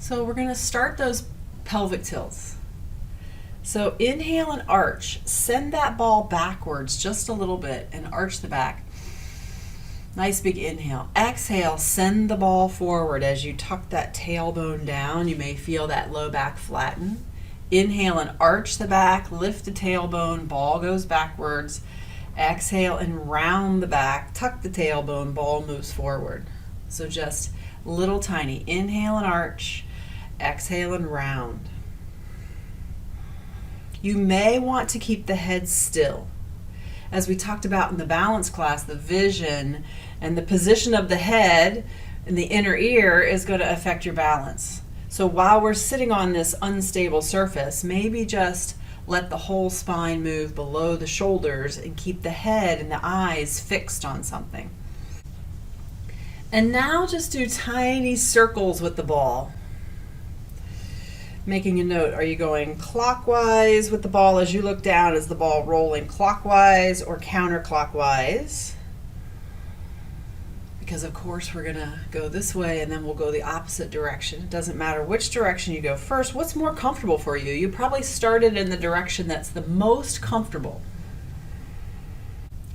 So we're going to start those pelvic tilts. So inhale and arch. Send that ball backwards just a little bit and arch the back. Nice big inhale. Exhale, send the ball forward as you tuck that tailbone down. You may feel that low back flatten. Inhale and arch the back, lift the tailbone, ball goes backwards. Exhale and round the back, tuck the tailbone, ball moves forward. So just little tiny inhale and arch, exhale and round. You may want to keep the head still. As we talked about in the balance class, the vision and the position of the head and the inner ear is going to affect your balance. So while we're sitting on this unstable surface, maybe just let the whole spine move below the shoulders and keep the head and the eyes fixed on something. And now just do tiny circles with the ball. Making a note, are you going clockwise with the ball as you look down? Is the ball rolling clockwise or counterclockwise? Because of course we're going to go this way and then we'll go the opposite direction. It doesn't matter which direction you go first. What's more comfortable for you? You probably started in the direction that's the most comfortable.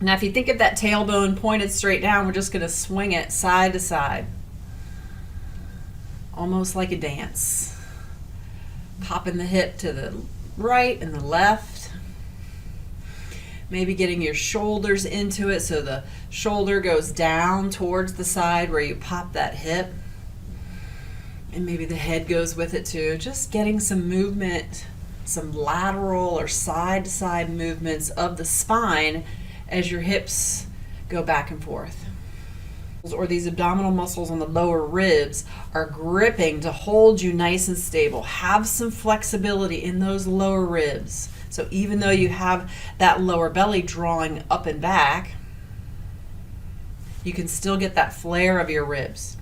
Now if you think of that tailbone pointed straight down, we're just going to swing it side to side. Almost like a dance. Popping the hip to the right and the left. Maybe getting your shoulders into it so the shoulder goes down towards the side where you pop that hip. And maybe the head goes with it too. Just getting some movement, some lateral or side to side movements of the spine as your hips go back and forth. Or these abdominal muscles on the lower ribs are gripping to hold you nice and stable. Have some flexibility in those lower ribs. So even though you have that lower belly drawing up and back, you can still get that flare of your ribs.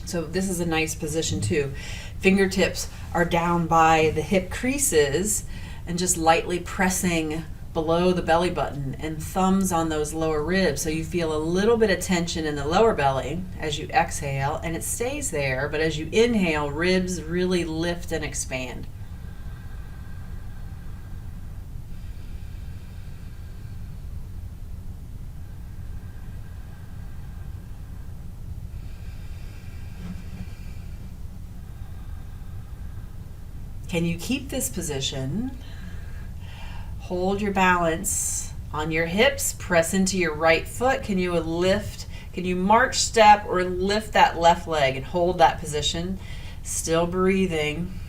So this is a nice position too. Fingertips are down by the hip creases and just lightly pressing below the belly button, and thumbs on those lower ribs so you feel a little bit of tension in the lower belly as you exhale, and it stays there, but as you inhale, ribs really lift and expand. Can you keep this position? Hold your balance on your hips, press into your right foot. Can you lift? Can you march step or lift that left leg and hold that position? Still breathing.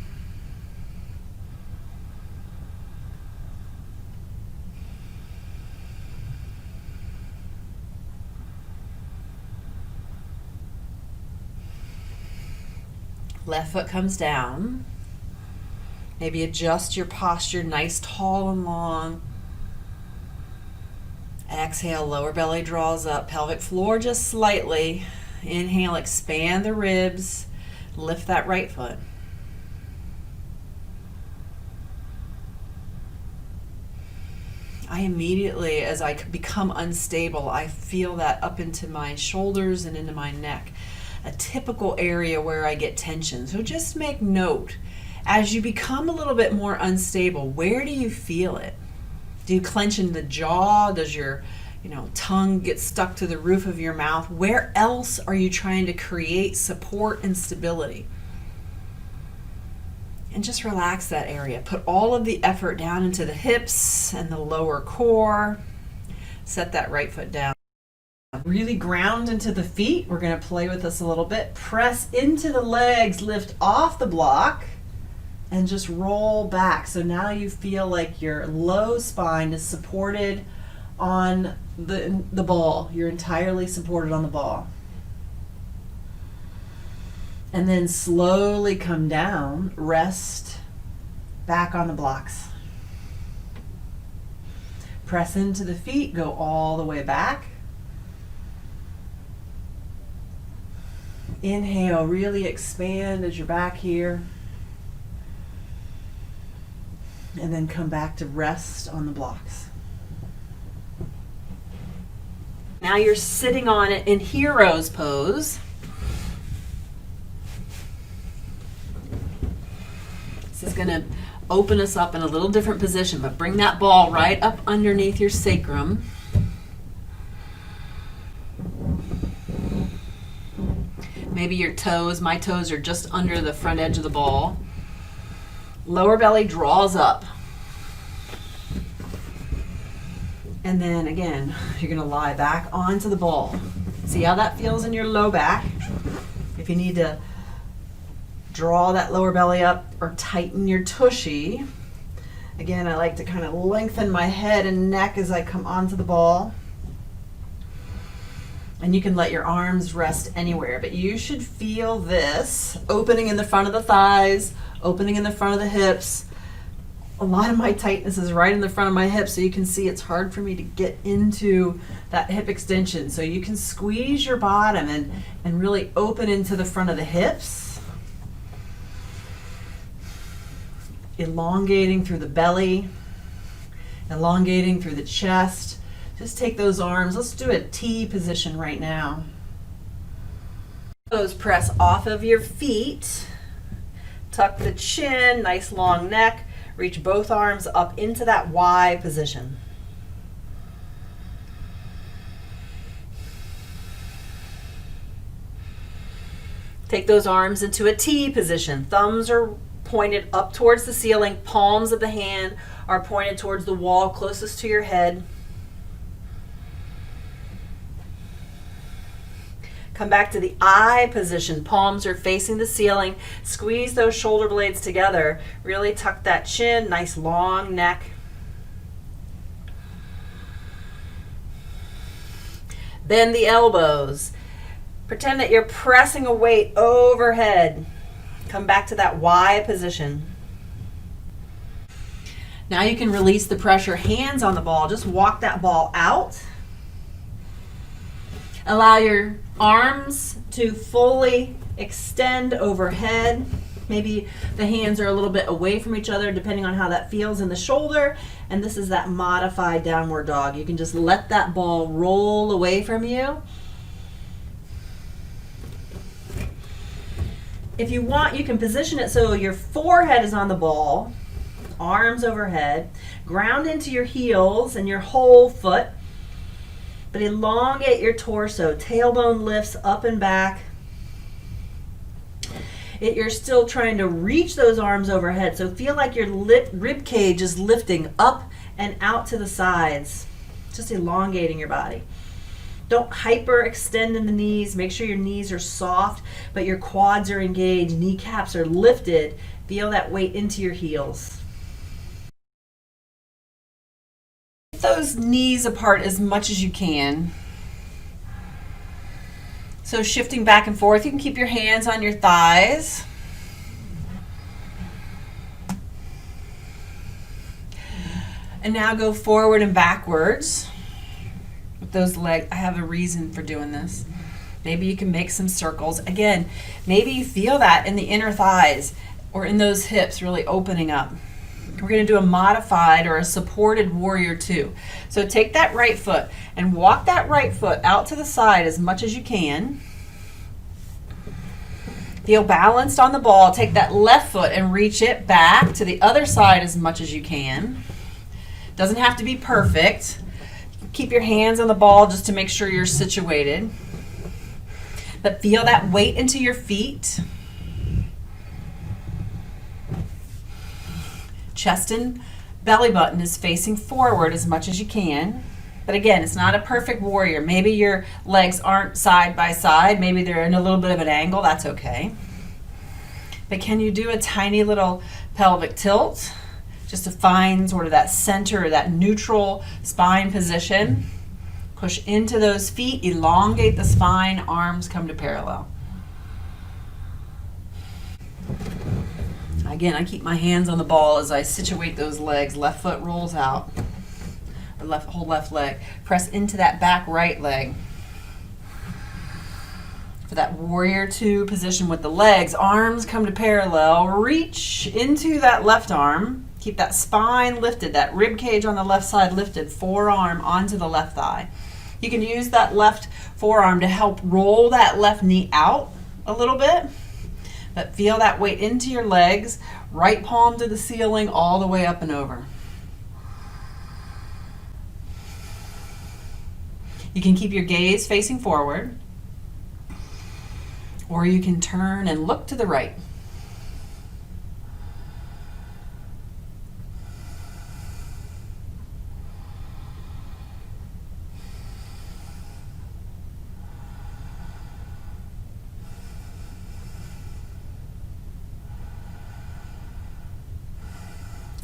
Left foot comes down. Maybe adjust your posture, nice, tall, and long. Exhale, lower belly draws up, pelvic floor just slightly. Inhale, expand the ribs, lift that right foot. I immediately, as I become unstable, I feel that up into my shoulders and into my neck, a typical area where I get tension. So just make note. As you become a little bit more unstable, where do you feel it? Do you clench in the jaw? Does your tongue get stuck to the roof of your mouth? Where else are you trying to create support and stability? And just relax that area. Put all of the effort down into the hips and the lower core. Set that right foot down. Really ground into the feet. We're going to play with this a little bit. Press into the legs, lift off the block. And just roll back. So now you feel like your low spine is supported on the ball. You're entirely supported on the ball. And then slowly come down, rest back on the blocks. Press into the feet, go all the way back. Inhale, really expand as you're back here. And then come back to rest on the blocks. Now you're sitting on it in hero's pose. This is going to open us up in a little different position, but bring that ball right up underneath your sacrum. Maybe your toes, my toes are just under the front edge of the ball. Lower belly draws up. And then again, you're going to lie back onto the ball. See how that feels in your low back? If you need to draw that lower belly up or tighten your tushy. Again, I like to kind of lengthen my head and neck as I come onto the ball. And you can let your arms rest anywhere, but you should feel this opening in the front of the thighs, opening in the front of the hips. A lot of my tightness is right in the front of my hips, so you can see it's hard for me to get into that hip extension. So you can squeeze your bottom and really open into the front of the hips. Elongating through the belly, elongating through the chest. Just take those arms. Let's do a T position right now. Toes press off of your feet. Tuck the chin, nice long neck. Reach both arms up into that Y position. Take those arms into a T position. Thumbs are pointed up towards the ceiling. Palms of the hand are pointed towards the wall closest to your head. Come back to the I position. Palms are facing the ceiling. Squeeze those shoulder blades together. Really tuck that chin. Nice long neck. Bend the elbows. Pretend that you're pressing a weight overhead. Come back to that Y position. Now you can release the pressure. Hands on the ball. Just walk that ball out. Allow your arms to fully extend overhead. Maybe the hands are a little bit away from each other depending on how that feels in the shoulder. And this is that modified downward dog. You can just let that ball roll away from you. If you want, you can position it so your forehead is on the ball, arms overhead, ground into your heels and your whole foot. But elongate your torso. Tailbone lifts up and back. You're still trying to reach those arms overhead. So feel like your rib cage is lifting up and out to the sides. Just elongating your body. Don't hyperextend in the knees. Make sure your knees are soft, but your quads are engaged. Kneecaps are lifted. Feel that weight into your heels. Those knees apart as much as you can. So shifting back and forth, you can keep your hands on your thighs. And now go forward and backwards with those legs. I have a reason for doing this. Maybe you can make some circles. Again, maybe you feel that in the inner thighs or in those hips really opening up. We're going to do a modified or a supported warrior two. So take that right foot and walk that right foot out to the side as much as you can. Feel balanced on the ball. Take that left foot and reach it back to the other side as much as you can. Doesn't have to be perfect. Keep your hands on the ball just to make sure you're situated. But feel that weight into your feet. Chest and belly button is facing forward as much as you can. But again, it's not a perfect warrior. Maybe your legs aren't side by side. Maybe they're in a little bit of an angle. That's okay. But can you do a tiny little pelvic tilt just to find sort of that center, that neutral spine position? Push into those feet, elongate the spine, arms come to parallel. Again, I keep my hands on the ball as I situate those legs. Left foot rolls out. The whole left leg. Press into that back right leg. For that warrior two position with the legs, arms come to parallel. Reach into that left arm. Keep that spine lifted, that rib cage on the left side lifted. Forearm onto the left thigh. You can use that left forearm to help roll that left knee out a little bit, but feel that weight into your legs, right palm to the ceiling, all the way up and over. You can keep your gaze facing forward, or you can turn and look to the right.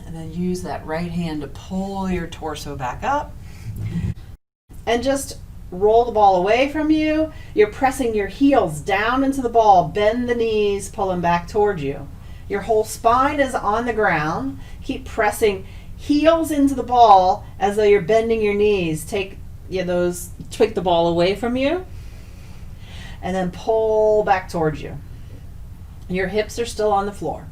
And then use that right hand to pull your torso back up. And just roll the ball away from you. You're pressing your heels down into the ball. Bend the knees, pull them back towards you. Your whole spine is on the ground. Keep pressing heels into the ball as though you're bending your knees. Take the ball away from you. And then pull back towards you. Your hips are still on the floor.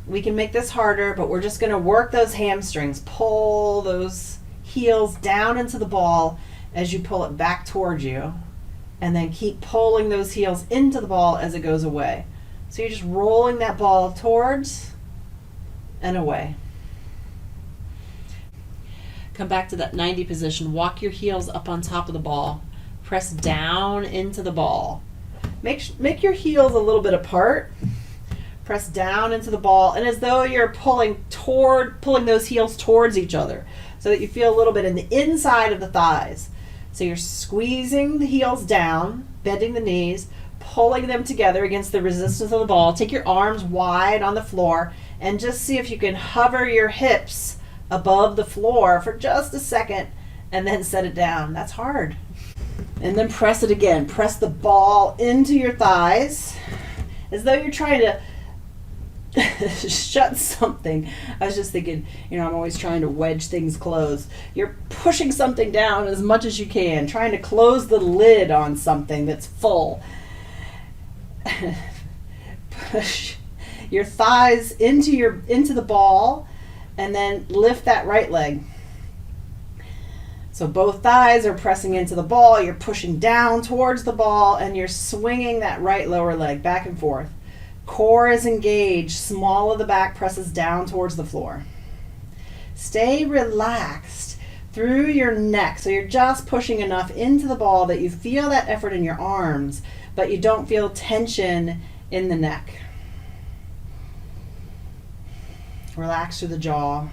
We can make this harder, but we're just going to work those hamstrings. Pull those heels down into the ball as you pull it back towards you, and then keep pulling those heels into the ball as it goes away. So you're just rolling that ball towards and away. Come back to that 90 position. Walk your heels up on top of the ball. Press down into the ball. Make your heels a little bit apart. Press down into the ball, and as though you're pulling those heels towards each other, so that you feel a little bit in the inside of the thighs. So you're squeezing the heels down, bending the knees, pulling them together against the resistance of the ball. Take your arms wide on the floor and just see if you can hover your hips above the floor for just a second and then set it down. That's hard. And then press it again. Press the ball into your thighs as though you're trying to shut something. I was just thinking, I'm always trying to wedge things closed. You're pushing something down as much as you can, trying to close the lid on something that's full. Push your thighs into the ball, and then lift that right leg. So both thighs are pressing into the ball. You're pushing down towards the ball, and you're swinging that right lower leg back and forth. Core is engaged. Small of the back presses down towards the floor. Stay relaxed through your neck. So you're just pushing enough into the ball that you feel that effort in your arms, but you don't feel tension in the neck. Relax through the jaw.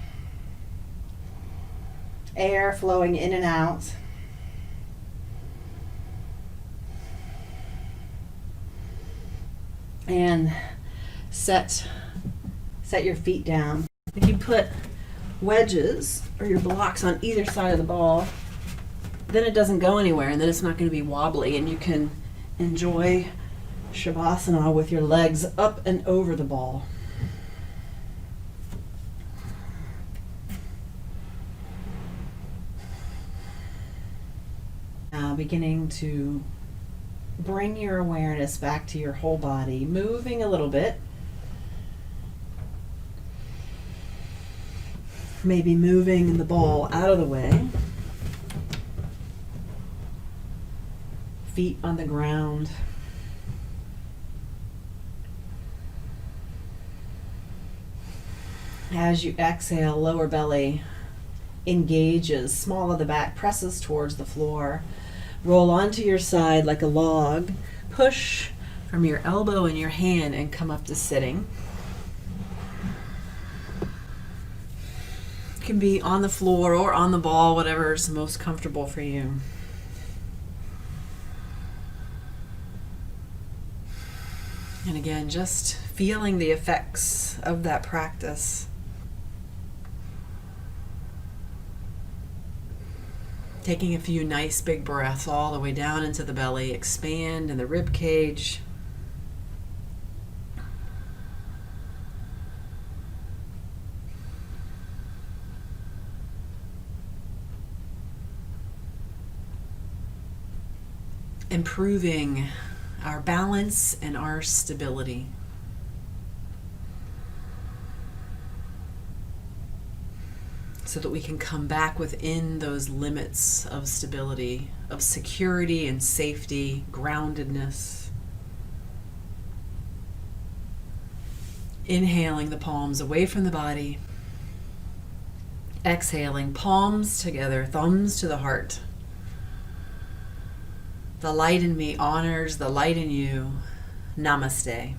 Air flowing in and out. And set your feet down. If you put wedges or your blocks on either side of the ball, then it doesn't go anywhere, and then it's not going to be wobbly, and you can enjoy Shavasana with your legs up and over the ball. Now beginning to bring your awareness back to your whole body, moving a little bit. Maybe moving the ball out of the way. Feet on the ground. As you exhale, lower belly engages, small of the back presses towards the floor. Roll onto your side like a log. Push from your elbow and your hand and come up to sitting. You can be on the floor or on the ball, whatever is most comfortable for you. And again, just feeling the effects of that practice. Taking a few nice big breaths all the way down into the belly, expand in the rib cage. Improving our balance and our stability. so that we can come back within those limits of stability, of security and safety, groundedness. Inhaling the palms away from the body. Exhaling, palms together, thumbs to the heart. The light in me honors the light in you. Namaste.